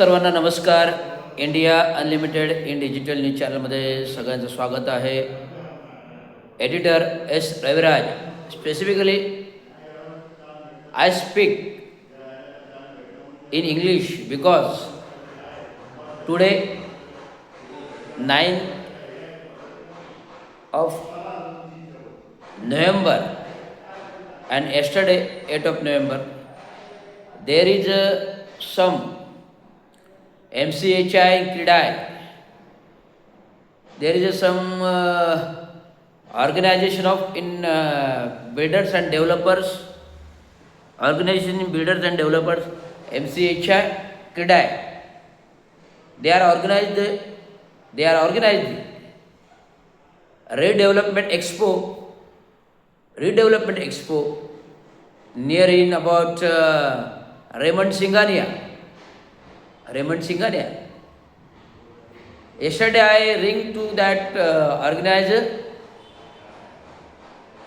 सर्वांना नमस्कार. India unlimited इन digital news चॅनलमध्ये सगळ्यांचं स्वागत आहे. Editor S Raviraj. Specifically I speak in English because today 9th of November and yesterday 8th of November there is some MCHI Kridai. There is some organization of builders and developers, organization in builders and developers, MCHI Kridai. They are organized redevelopment expo near in about Raymond Singhania. Yesterday I ring to that organizer.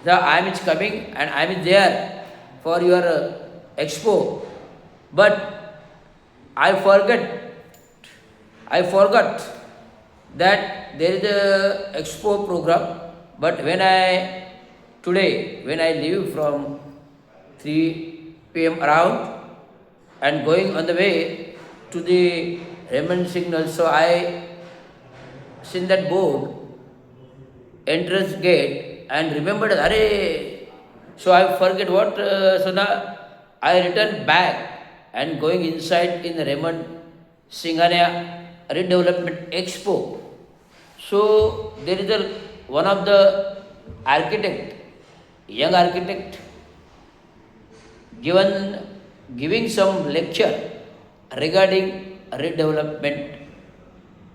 I am coming and I am there for your expo. But I forgot that there is a expo program. But when I leave from 3 p.m. around and going on the way to the Raymond Signal, so I seen that board, entrance gate, and remembered, so I forget what, so now I return back and going inside in the Raymond Singhania Redevelopment Expo. So there is one of the young architect, giving some lecture regarding redevelopment,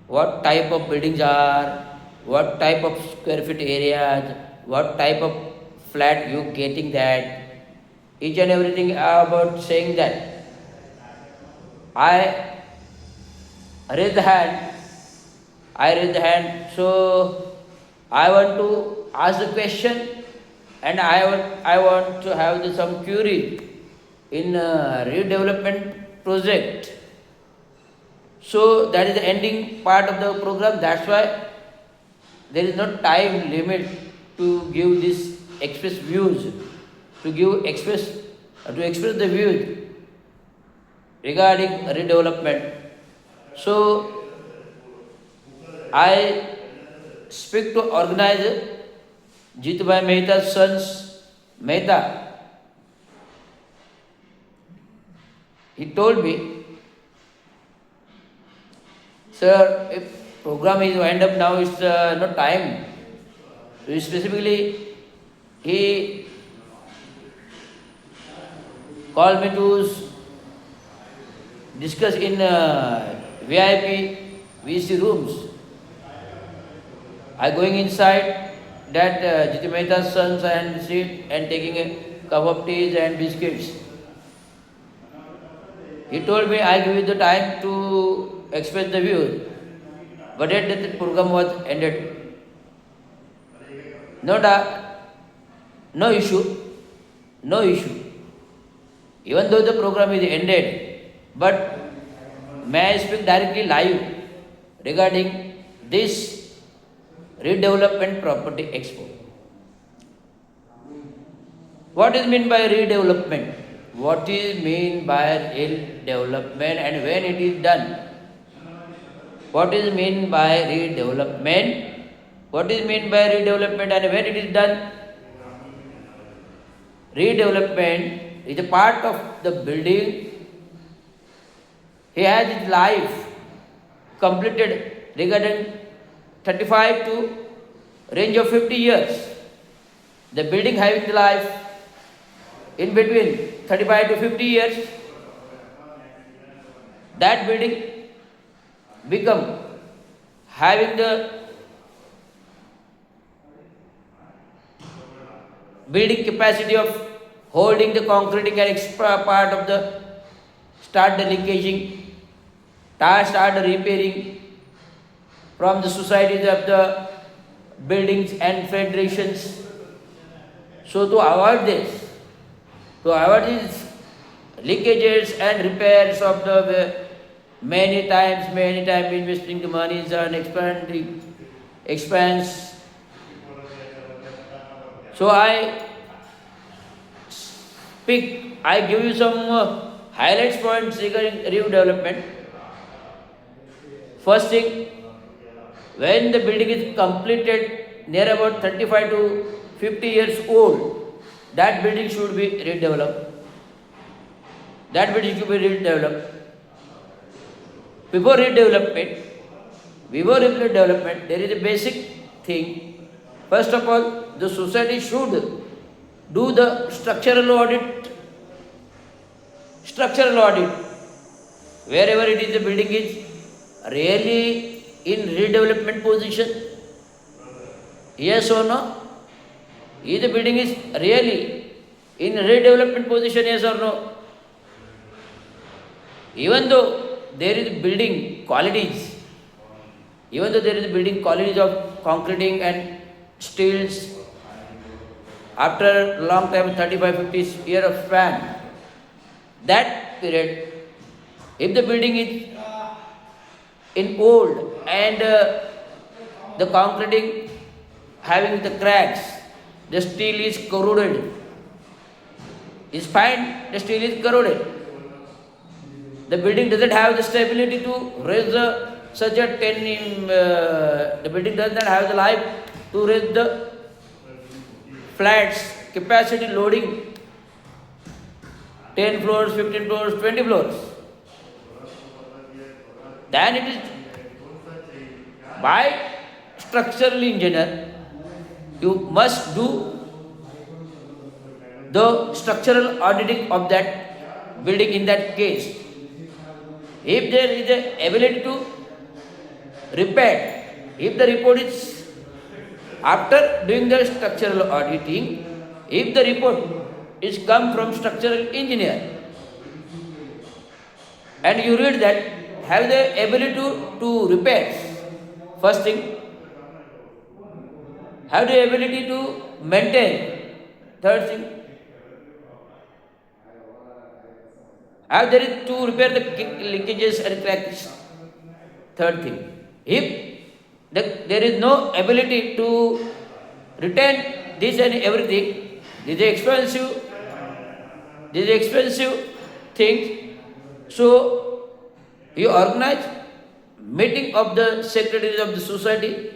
what type of buildings are, what type of square feet areas, what type of flat you getting that, each and everything about saying that. I raised the hand. So I want to ask the question, and I want to have some query in redevelopment project. So that is the ending part of the program. That's why there is no time limit to give this express the views regarding redevelopment. So I speak to organizer Jitbhai Mehta's sons Mehta. He told me, sir, if program is wind up now, it's no time. So specifically he called me to discuss in VIP VC rooms. I going inside that Jiti Mehta's sons and sit and taking a cup of tea and biscuits. He told me, I give you the time to express the views, but yet the program was ended. No issue. Even though the program is ended, but may I speak directly live regarding this redevelopment property expo. What is meant by redevelopment? What is mean by redevelopment and when it is done? What is mean by redevelopment? What is mean by redevelopment and when it is done? Redevelopment is a part of the building. He has his life completed regarding 35 to range of 50 years. The building having the life in between 35 to 50 years. That building become having the building capacity of holding the concreting and extra part of the start the leakaging, start the repairing from the societies of the buildings and federations. So to avoid these leakages and repairs of the many times investing the monies and expanding, expands. So I give you some highlights points regarding redevelopment. First thing, when the building is completed near about 35 to 50 years old, that building should be redeveloped. That building should be redeveloped. Before redevelopment, there is a basic thing. First of all, the society should do the structural audit. Structural audit. Wherever it is, the building is really in redevelopment position. Yes or no? If the building is really in redevelopment position, yes or no? Even though there is building qualities, of concreting and steels, after long time, 35-50 year of span, that period, if the building is in old and the concreting having the cracks, the steel is corroded, is fine, the steel is corroded. The building doesn't have the stability to raise such a 10, the building does not have the life to raise the flats, capacity loading, 10 floors, 15 floors, 20 floors. Then it is by structural engineer, you must do the structural auditing of that building in that case. If there is the ability to repair, if the report is after doing the structural auditing, if the report is come from structural engineer and you read that have the ability to repair, first thing, have the ability to maintain, third thing, have there is to repair the leakages and cracks, third thing. If there is no ability to retain this and everything, this is expensive thing. So you organize meeting of the secretaries of the society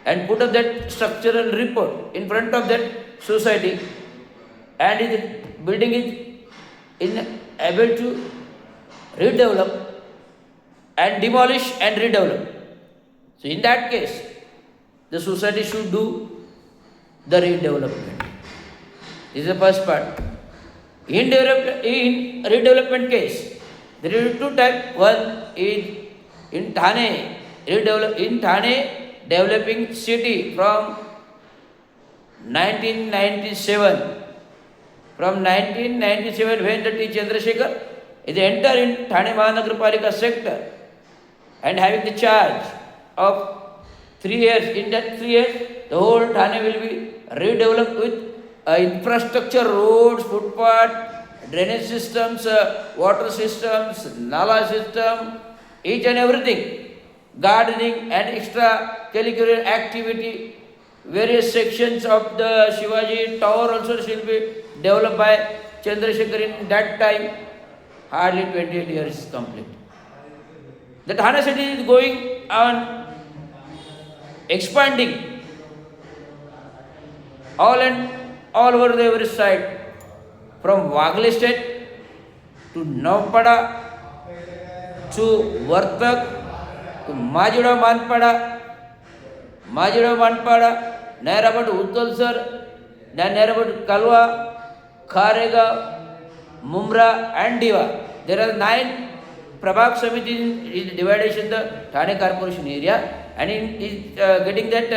and put up that structural report in front of that society, and the building is able to redevelop and demolish and redevelop. So in that case, the society should do the redevelopment. This is the first part. In redevelopment case, there are two types. One is in Thane, developing city from 1997. From 1997, when the T. Chandrasekhar is entered in Thane Mahanagarpalika sector and having the charge of 3 years. In that 3 years, the whole Thane will be redeveloped with infrastructure, roads, footpath, drainage systems, water systems, nala system, each and everything, gardening and extra curricular activity. Various sections of the Shivaji Tower also will be developed by Chandrasekhar in that time. Hardly 28 years is complete. The Thane city is going on expanding all over the every side, from Waghli state to Navpada to Vartak to Majura Manpada, near about Uttalsar, then near about Kalwa, Kharega, Mumra and Diva. There are 9 Prabhak Samiti is divided in the Thane Corporation area, and is getting that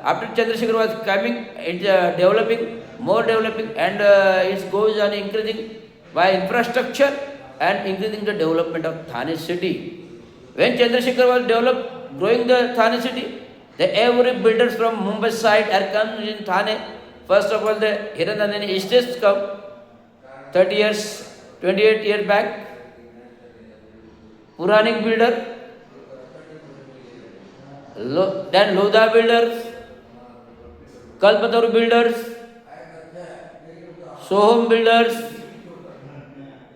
after Chandrasekhar was coming, it's developing, and it goes on increasing by infrastructure and increasing the development of Thane city. When Chandrasekhar was growing the Thane city, every builders from Mumbai side are come in Thane. First of all, the Hiranandani estates come 30 years, 28 years back. Puranik builder, then Lodha builders, Kalpataru builders, Soham builders,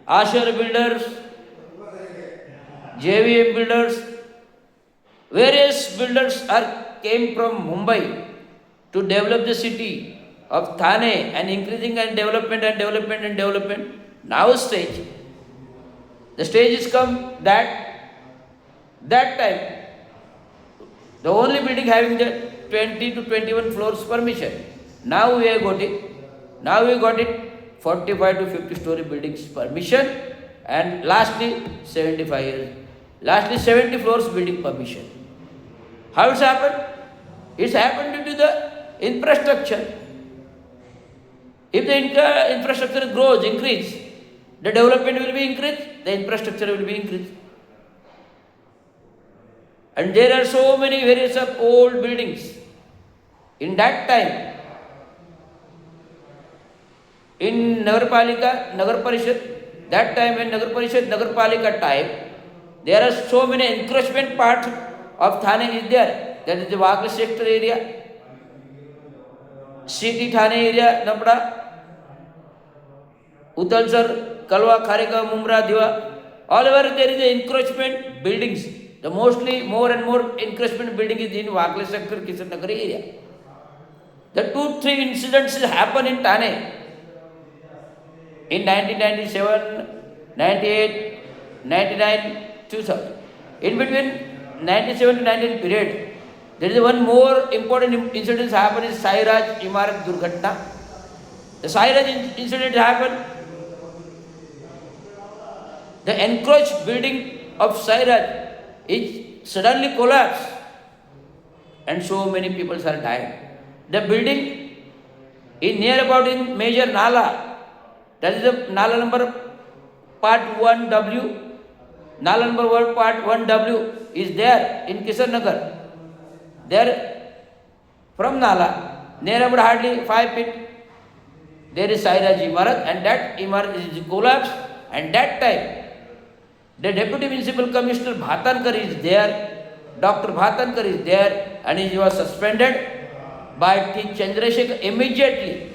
Asher builders, JVM builders, various builders came from Mumbai to develop the city of Thane and increasing and development and development and development. Now stage, the stage is come that time the only building having the 20 to 21 floors permission. Now we have got it. Now we got it 45 to 50 story buildings permission, and lastly 75 years. Lastly 70 floors building permission. How it's happened? It's happened due to the infrastructure. If the infrastructure grows, increase, the development will be increased, the infrastructure will be increased. And there are so many various of old buildings. In that time, in Nagar Parishad, that time in Nagar Parishad, Nagar Palika time, there are so many encroachment parts of Thane is there. That is the Wagla sector area, city Thane area, Napda, Utalsar, Kalwa, Kharika, Mumra, Diva. All over there is the encroachment buildings. The mostly more and more encroachment building is in Wagla sector, Kishan Nagar area. The 2-3 incidents happen in Thane. In 1997, 98, 99, 2000. In between 97 to 99 period, there is one more important incident happened in Sairaj Imarat Durghatna. The Sairaj incident happened. The encroached building of Sairaj is suddenly collapsed, and so many people are dying. The building is near about in major Nala. That is the Nala number part 1W. Nala number 1 part 1W is there in Kishan Nagar. There from Nala, near about hardly 5 feet, there is Sairaj Imarat, and that Imarat is collapsed. And that time, the Deputy Municipal Commissioner Bhatankar is there, Dr. Bhatankar is there, and he was suspended by T. Chandrasekhar immediately.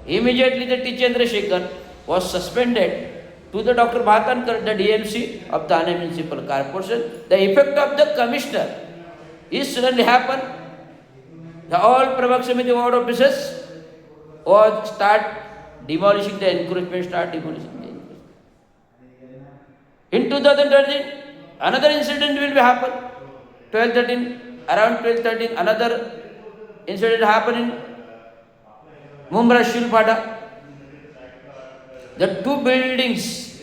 Immediately the T. Chandrasekhar was suspended to the Dr. Bhatankar, the DMC of Thane Municipal Corporation. The effect of the commissioner is suddenly happened. The all Prabhak Samiti ward offices was start demolishing the encroachment, start demolishing the encroachment. In 2013, another incident will be happen. 1213, around 1213, another incident happened in Mumra Shilpada. The 2 buildings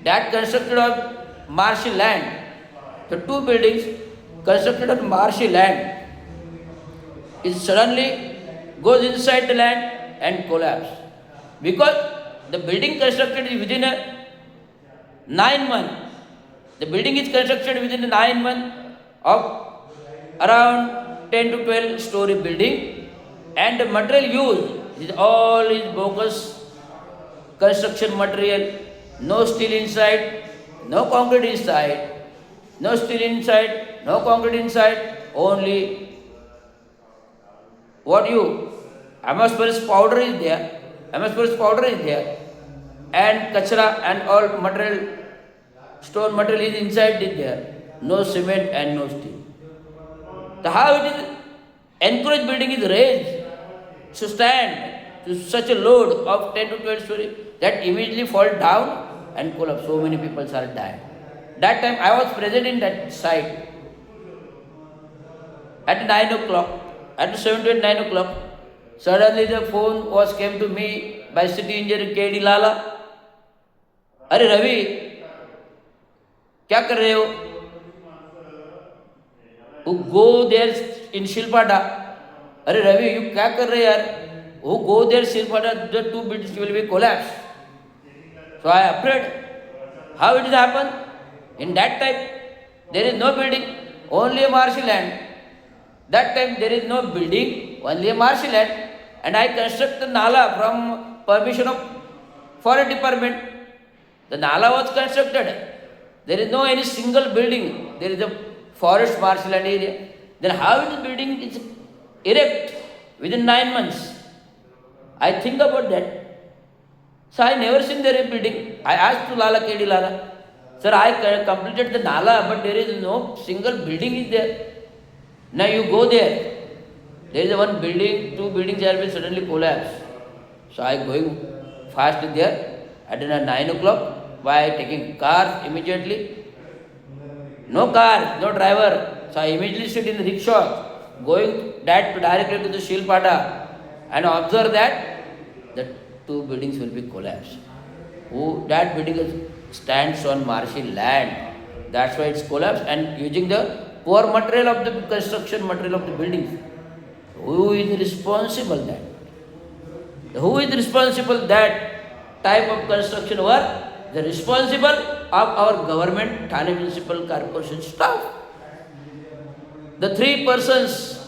that constructed on marshy land, the 2 buildings constructed on marshy land, is suddenly goes inside the land and collapse. Because the building constructed is within a 9 months. The building is constructed within a 9 months of around 10 to 12 story building, and the material used is all is bogus construction material, no steel inside, no concrete inside, no steel inside, no concrete inside, only what amorphous powder is there, and kachra and all material, stone material is inside it there, no cement and no steel. So how it is encouraged building is raised to stand to such a load of 10 to 12 story that immediately fall down and collapse. So many people are dying. That time I was present in that site at 9 o'clock, at 7 to 9 o'clock. Suddenly the phone came to me by city engineer K.D. Lala. अरे रवि क्या कर रहे हो? Go there in Shilpada. अरे Ravi you क्या कर रहे यार? Go there Shilpada, the 2 buildings will be collapsed. So I afraid. How it happened? In that time there is no building, only a marshy land. That time there is no building, only a marshy land, and I construct the Nala from permission of Forest Department. The Nala was constructed There is no any single building. There is a forest marshland area. Then how is the building is erect within 9 months? I think about that. So I never seen there a building. I asked to Lala KD Lala, sir, I completed the Nala, but there is no single building is there. Now you go there. There is one building, two buildings have been suddenly collapsed. So I going fast there at 9 o'clock by taking car immediately. No car, no driver. So I immediately sit in the rickshaw, going directly to the Shilpada and observe that the two buildings will be collapsed. That building stands on marshy land. That's why it's collapsed, and using the poor material of the construction material of the buildings. Who is responsible that? Who is responsible that type of construction work? The responsible of our government, Thane Municipal Corporation staff. The 3 persons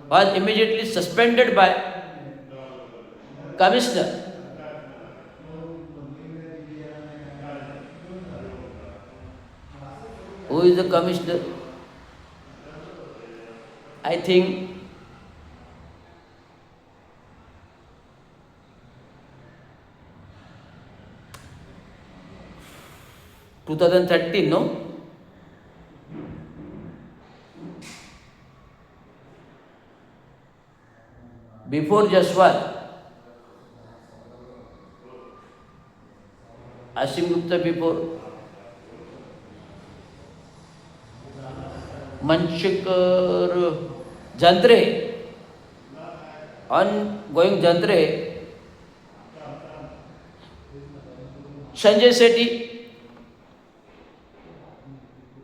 was immediately suspended by commissioner. Who is the commissioner? I think 2013, no? Before Jaswal, Asim Gupta before, Manshikar Jantre, ongoing Jantre, Sanjay Sethi,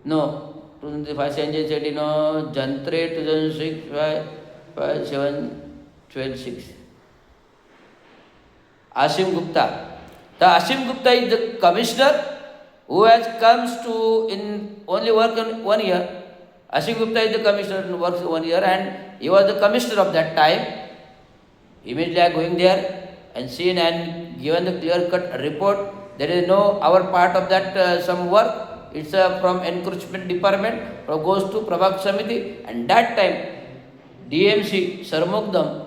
no, 2005 Sanjay Sethi, no, Jantre 2006, 5, 7, 12, 6. Asim Gupta. The Asim Gupta is the commissioner who has comes to in only work in 1 year. Asim Gupta is the commissioner who works 1 year, and he was the commissioner of that time. Immediately I going there and seen and given the clear-cut report. There is no our part of that some work. It's from encroachment department, goes to Prabhak Samiti, and that time DMC Sarmukdam,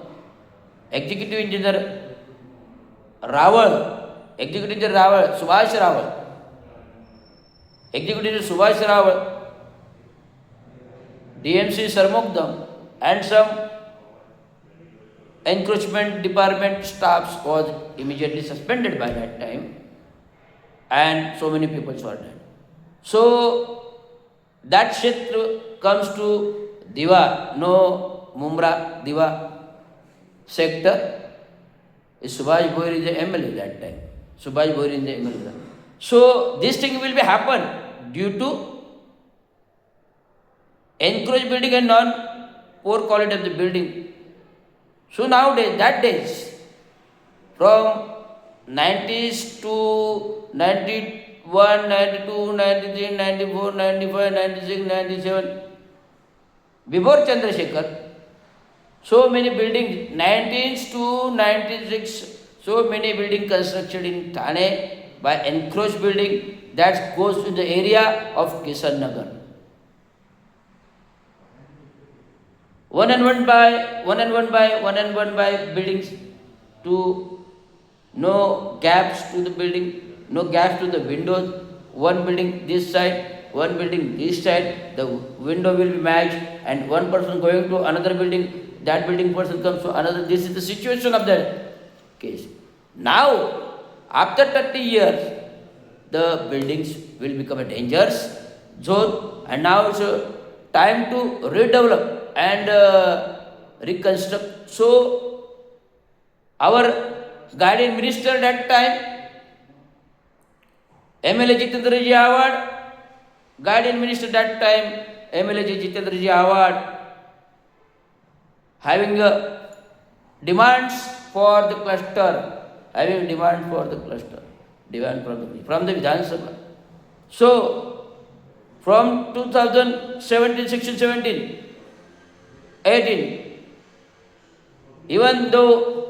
executive engineer Rawal, executive engineer Rawal, Subhash Rawal, executive engineer Subhash Rawal, DMC Sarmukdam, and some encroachment department staffs was immediately suspended by that time, and so many people were dead. So that Kshetra comes to Diva, no Mumra, Diva sector. Subhash Boyer is the MLA that time. Subhash Boyer is the MLA. So this thing will be happen due to encroached building and poor quality of the building. So nowadays, that days, from 90s to 91, 92, 93, 94, 95, 96, 97, before Chandrasekhar, so many buildings, 19s to 96, so many buildings constructed in Thane by encroached building that goes to the area of Kisan Nagar. One and one by buildings, to no gaps to the building, no gaps to the windows. One building this side, one building this side, the window will be matched, and one person going to another building, that building person comes to another. This is the situation of the case. Now, after 30 years, the buildings will become a dangerous zone, and now it's time to redevelop and reconstruct. So, our guardian minister that time, MLA Jitendraji Award, guardian minister that time, MLA Jitendraji Award, having demands for the cluster, demand from the Vidhan Sabha. So, from 2017, 16, 17, 18, even though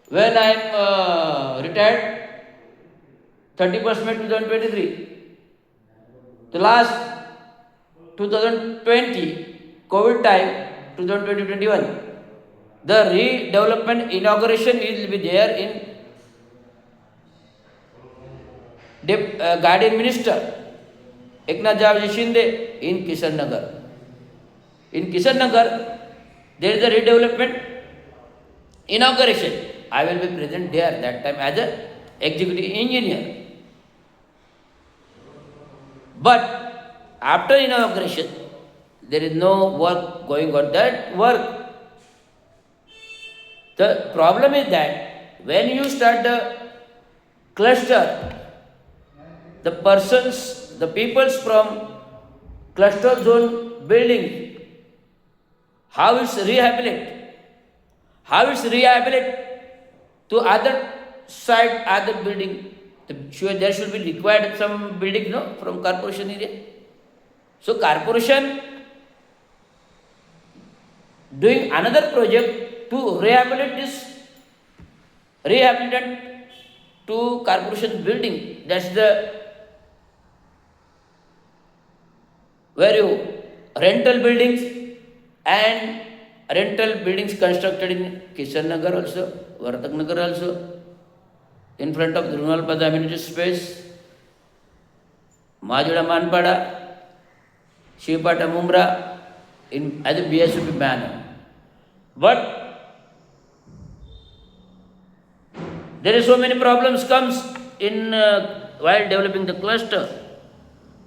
when I am retired, 31st May 2023, The last 2020 COVID time, 2020-21, the redevelopment inauguration will be there in Guardian Minister Eknath Shinde in Kishan Nagar. In Kishan Nagar, there is a redevelopment inauguration. I will be present there that time as an executive engineer. But after inauguration, there is no work going on. That work, the problem is that when you start the cluster, the peoples from cluster zone building, how it's rehabilitate to other side, other building. There should be required some building, no, from corporation area. So corporation doing another project to rehabilitate to corporation building. That's the where you rental buildings and rental buildings constructed in Kishan Nagar also, Vartak Nagar also, in front of Drunal Pada amenity space, Majuda Manpada, Shipata Mumra, in as a BSUP manner. But there is so many problems comes in while developing the cluster.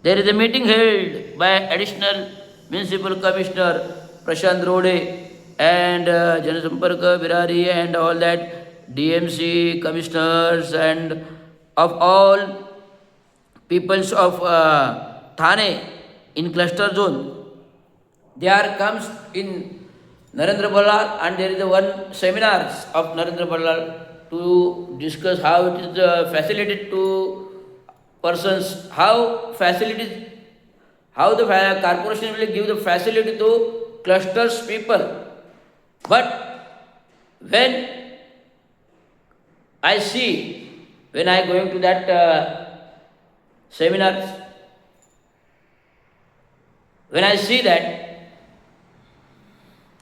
There is a meeting held by additional Municipal Commissioner Prashant Rode and Janasamparka Virari and all that DMC commissioners and of all peoples of Thane in cluster zone. There comes in Narendra Ballal and there is one seminars of Narendra Ballal to discuss how it is facilitated to persons, how the corporation will give the facility to clusters people. But when I going to that seminars, when I see that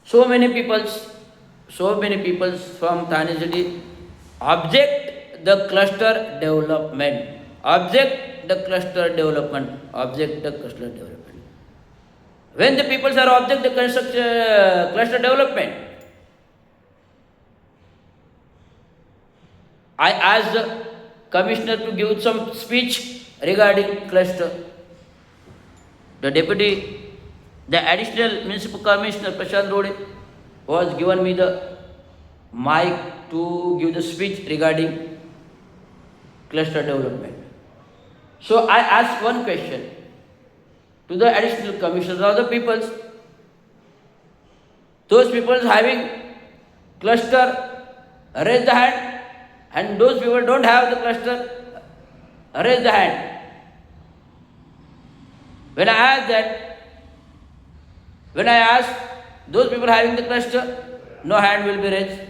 so many peoples from Thane city object the cluster development. When the peoples are object the cluster development, I asked the commissioner to give some speech regarding cluster. The additional municipal commissioner Prashant Rode was given me the mic to give the speech regarding cluster development. So I asked one question to the additional commissioners of the peoples. Those people having cluster, raise the hand, and those people don't have the cluster, raise the hand. When I asked those people having the cluster, no hand will be raised.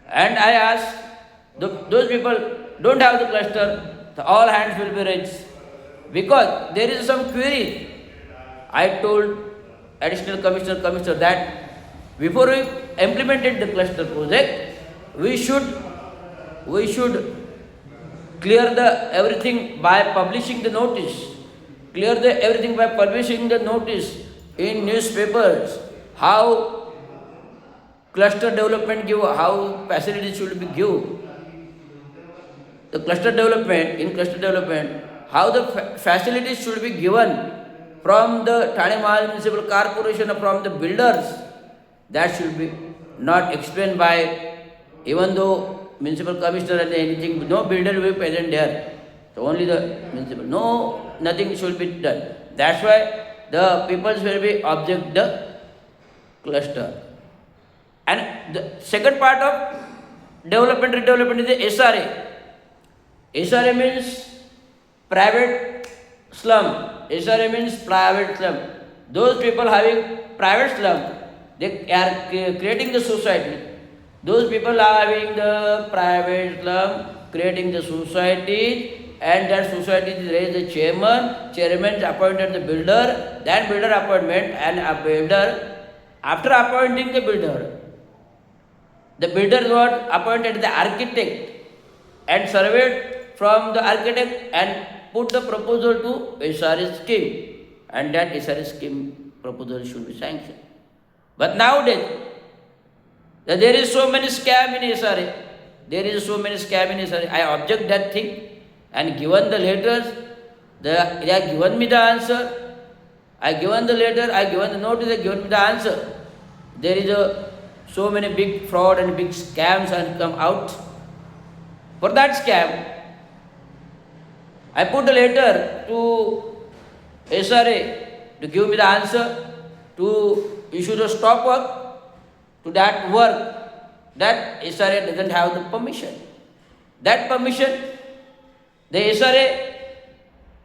And I asked those people don't have the cluster, all hands will be raised. Because there is some query. I told additional commissioner that before we implemented the cluster project, we should clear everything by publishing the notice. Everything by publishing the notice in newspapers. How cluster development give, how facilities should be given. The cluster development, how the facilities should be given from the Thane Municipal Corporation or from the builders, that should be not explained by, even though municipal commissioner and anything, no builder will be present there. So only the municipal, nothing should be done. That's why the peoples will be object the cluster. And the second part of redevelopment is the SRA. SRA means private slum. Those people having private slum, they are creating the society. Those people are having the private slum, creating the society, and that society there is a chairman appointed the builder, then builder appointment, and a builder, after appointing the builder was appointed the architect and surveyed from the architect and put the proposal to SRA scheme, and that SRA scheme proposal should be sanctioned. But nowadays, there is so many scam in SRA. There is so many scam in SRA. I object that thing and given the letters. They have given me the answer. I given the letter. I given the notice. They given me the answer. There is so many big fraud and big scams have come out. For that scam, I put a letter to SRA to give me the answer, to issue the stop work to that work, that SRA doesn't have the permission. That permission, the SRA,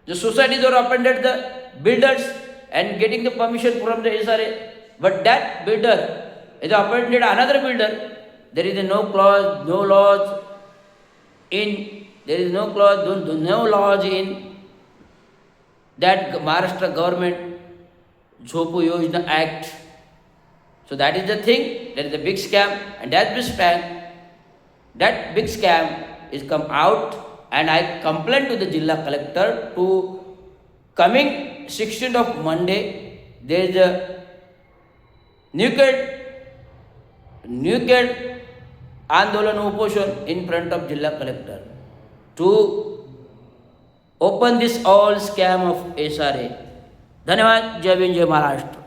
the societies are appointed the builders and getting the permission from the SRA, but that builder is appointed another builder. There is no clause, no laws in, there is no clause, no laws in that Maharashtra government Jhopu Yojana Act. So that is the thing, that is the big scam, and that big scam is come out, and I complained to the Jilla collector to coming 16th of Monday, there is a naked Andolan Opposition in front of Jilla collector to open this all scam of SRA. धन्यवाद. जय भीम, जय महाराष्ट्र.